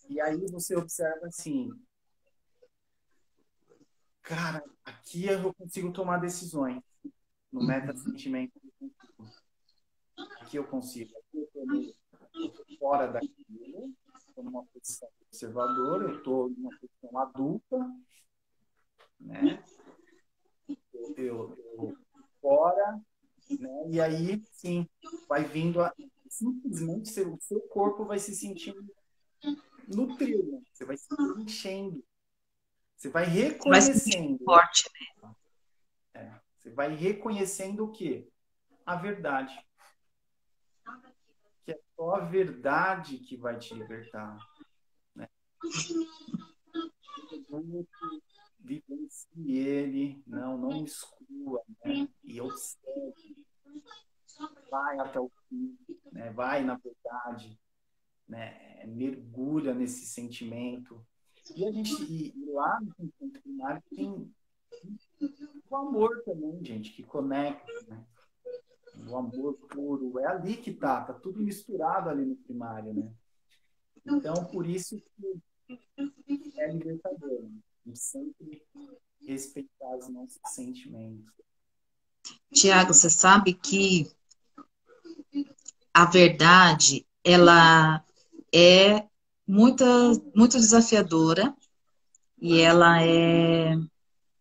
E aí você observa assim, cara, aqui eu consigo tomar decisões no meta-sentimento. Aqui eu consigo, aqui eu estou fora daquilo, estou numa posição observadora, eu estou numa posição adulta, né? Eu fora, né? E aí, sim, vai vindo simplesmente o seu corpo vai se sentindo nutrido, você vai se enchendo, você vai Mas muito reconhecendo, forte. você vai reconhecendo o quê? A verdade. Que é só a verdade que vai te libertar. Né? Vivencie ele, não exclua, né? E observe, vai até o fim, né? Vai na verdade, né? Mergulha nesse sentimento. E lá no sentimento primário tem o amor também, gente, que conecta, né? O amor puro, é ali que tá tudo misturado ali no primário, né? Então, por isso que é libertador, né? A gente sempre respeitar os nossos sentimentos. Tiago, você sabe que a verdade, ela é muito desafiadora e ela é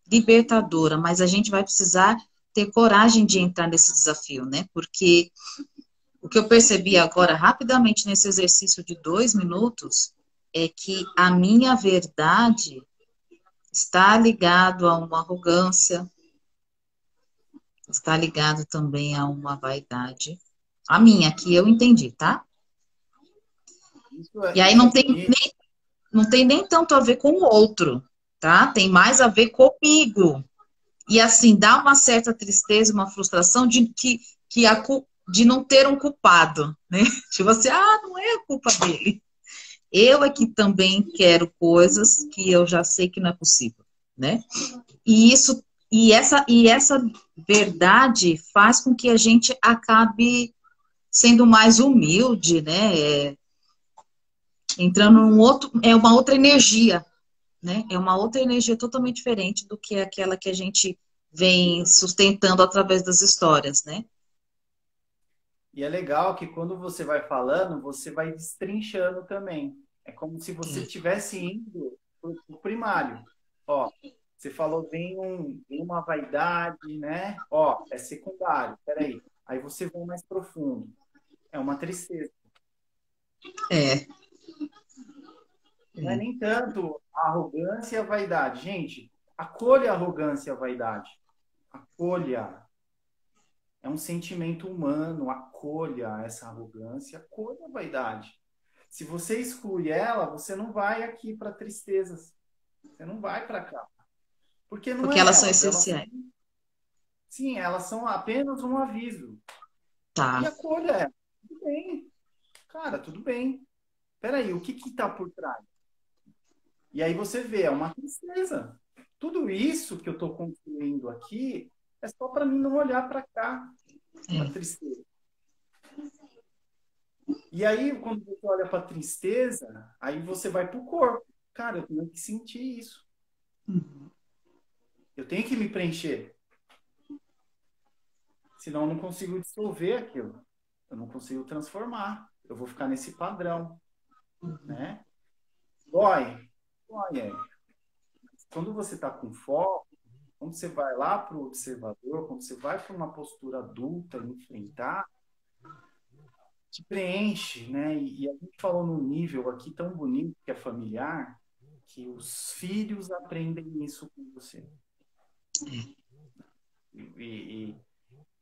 libertadora, mas a gente vai precisar ter coragem de entrar nesse desafio, né? Porque o que eu percebi agora, rapidamente, nesse exercício de 2 minutos, é que a minha verdade está ligado a uma arrogância, está ligado também a uma vaidade. A minha, que eu entendi, tá? E aí Isso é bonito. não tem nem tanto a ver com o outro, tá? Tem mais a ver comigo. E assim, dá uma certa tristeza, uma frustração de não ter um culpado, né? Tipo assim, não é a culpa dele. Eu é que também quero coisas que eu já sei que não é possível, né? E essa verdade faz com que a gente acabe sendo mais humilde, né? Entrando é uma outra energia, né? É uma outra energia totalmente diferente do que aquela que a gente vem sustentando através das histórias, né? E é legal que quando você vai falando, você vai destrinchando também. É como se você estivesse indo para o primário. Ó, você falou, vem uma vaidade, né? Ó, é secundário, peraí. Aí você vai mais profundo. É uma tristeza. É. Não é nem tanto a arrogância e a vaidade. Gente, acolha a arrogância e a vaidade. Acolha. É um sentimento humano. Acolha essa arrogância, acolha a vaidade. Se você exclui ela, você não vai aqui para tristezas. Você não vai para cá. Porque não Porque é elas são elas. essenciais. Sim, elas são apenas um aviso. Tá. E acolha ela. Tudo bem. Cara, tudo bem. Peraí, o que está por trás? E aí você vê, é uma tristeza. Tudo isso que eu estou construindo aqui é só para mim não olhar para cá, para tristeza. E aí, quando você olha para tristeza, aí você vai para o corpo. Cara, eu tenho que sentir isso. Eu tenho que me preencher. Senão eu não consigo dissolver aquilo. Eu não consigo transformar. Eu vou ficar nesse padrão. Né? Dói. Dói, é. Quando você está com foco, quando você vai lá para o observador, quando você vai para uma postura adulta, enfrentar, te preenche, né? E a gente falou num nível aqui tão bonito que é familiar, que os filhos aprendem isso com você. E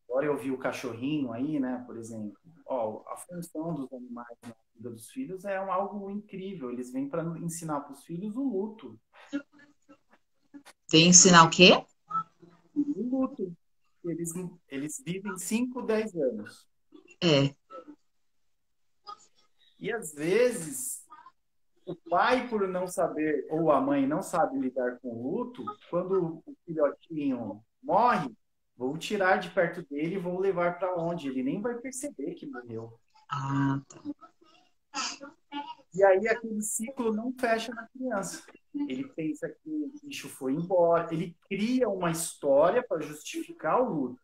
agora eu vi o cachorrinho aí, né? Por exemplo, ó, a função dos animais na vida dos filhos é algo incrível. Eles vêm para ensinar para os filhos o luto. Vem ensinar o quê? O luto. Eles vivem 5, 10 anos. É. E às vezes o pai, por não saber, ou a mãe não sabe lidar com o luto, quando o filhotinho morre, vou tirar de perto dele e vou levar para onde? Ele nem vai perceber que morreu. Tá. E aí aquele ciclo não fecha na criança. Ele pensa que o bicho foi embora, ele cria uma história para justificar o luto.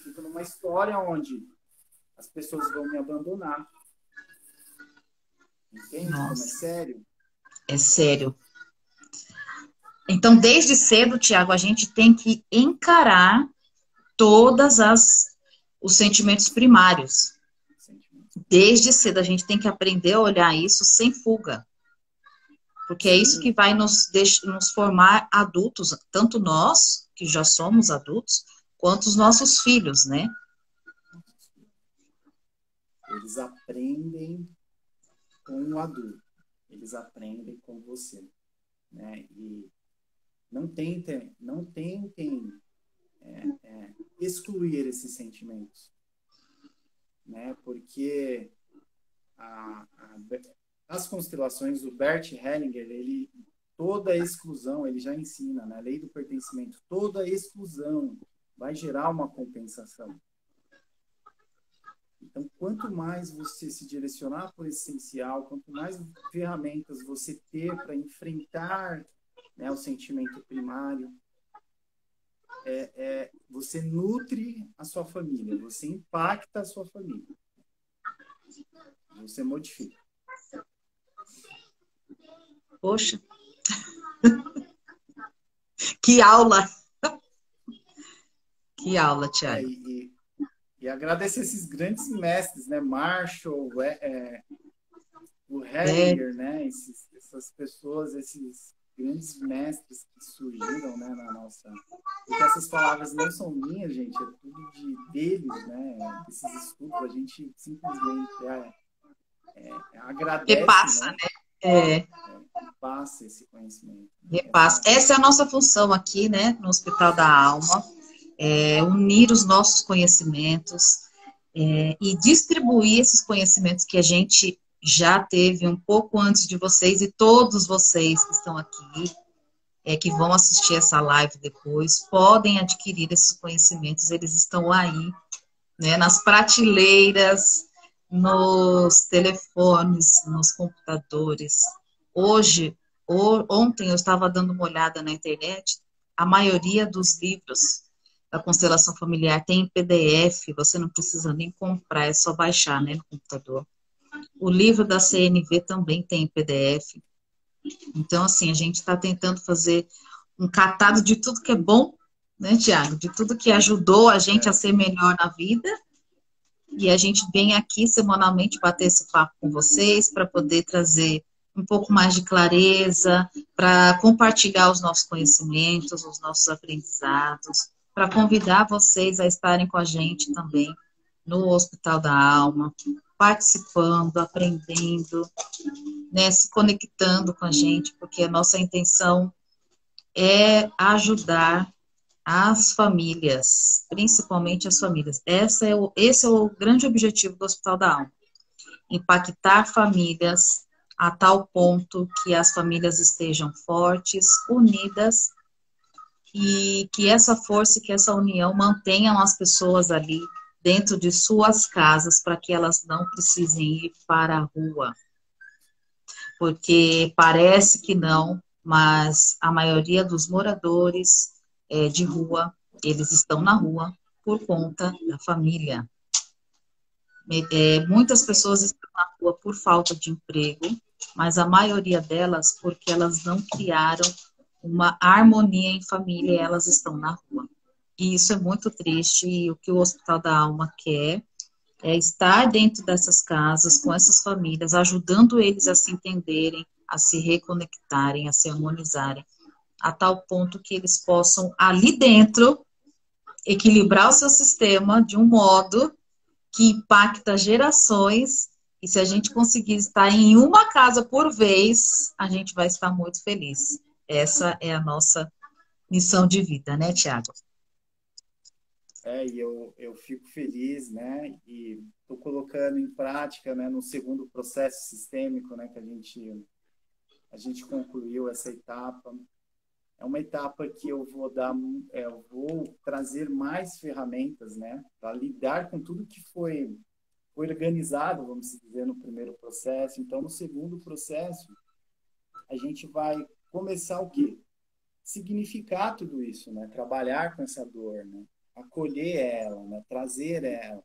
Fica numa história onde as pessoas vão me abandonar. Entende? Como é sério? É sério. Então, desde cedo, Tiago, a gente tem que encarar os sentimentos primários. desde cedo a gente tem que aprender a olhar isso sem fuga. Porque é isso Sim, que vai nos formar adultos, tanto nós, que já somos adultos, quanto os nossos filhos, né? eles aprendem com o adulto, eles aprendem com você, né? E não tentem excluir esses sentimentos, né? Porque a, a, as constelações do Bert Hellinger, toda exclusão, ele já ensina, na lei do pertencimento, toda exclusão vai gerar uma compensação. Então, quanto mais você se direcionar para o essencial, quanto mais ferramentas você ter para enfrentar, né, o sentimento primário, você nutre a sua família, você impacta a sua família, você modifica. Poxa, que aula! Que aula, É, Tiago. e agradecer esses grandes mestres, né? Marshall, o É, Hellinger, né? Essas pessoas, esses grandes mestres que surgiram, né, na nossa... Porque essas palavras não são minhas, gente, é tudo deles, né? Desses estudos, a gente simplesmente agradece, repassa, né? né? É, E passa esse conhecimento. repassa. Essa é a nossa função aqui, né, no Hospital da Alma, unir os nossos conhecimentos, e distribuir esses conhecimentos que a gente já teve um pouco antes de vocês e todos vocês que estão aqui, que vão assistir essa live depois, podem adquirir esses conhecimentos, eles estão aí, né, nas prateleiras, nos telefones, nos computadores. Hoje, ontem eu estava dando uma olhada na internet, a maioria dos livros da constelação familiar tem em PDF, você não precisa nem comprar, é só baixar, né, no computador. O livro da CNV também tem em PDF. Então, assim, a gente está tentando fazer um catado de tudo que é bom, né, Tiago? De tudo que ajudou a gente a É, ser melhor na vida. E a gente vem aqui semanalmente bater esse papo com vocês para poder trazer um pouco mais de clareza, para compartilhar os nossos conhecimentos, os nossos aprendizados, para convidar vocês a estarem com a gente também no Hospital da Alma, participando, aprendendo, né, se conectando com a gente, porque a nossa intenção é ajudar as famílias, principalmente as famílias. Esse é o grande objetivo do Hospital da Alma. Impactar famílias a tal ponto que as famílias estejam fortes, unidas, e que essa força e que essa união mantenham as pessoas ali dentro de suas casas para que elas não precisem ir para a rua. Porque parece que não, mas a maioria dos moradores de rua, eles estão na rua por conta da família. Muitas pessoas estão na rua por falta de emprego, mas a maioria delas porque elas não criaram uma harmonia em família e elas estão na rua. E isso é muito triste, e o que o Hospital da Alma quer é estar dentro dessas casas, com essas famílias, ajudando eles a se entenderem, a se reconectarem, a se harmonizarem, a tal ponto que eles possam, ali dentro, equilibrar o seu sistema de um modo que impacta gerações, e se a gente conseguir estar em uma casa por vez, a gente vai estar muito feliz. Essa é a nossa missão de vida, né, Tiago? e eu fico feliz, né? E estou colocando em prática, né, no segundo processo sistêmico, né, que a gente concluiu essa etapa. É uma etapa que eu vou trazer mais ferramentas, né, para lidar com tudo que foi organizado, vamos dizer, no primeiro processo. Então, no segundo processo, a gente vai começar o quê? Significar tudo isso, né? Trabalhar com essa dor, né? Acolher ela, né? Trazer ela,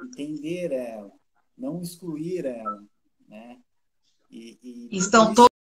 entender ela, não excluir ela, né? E por Estão isso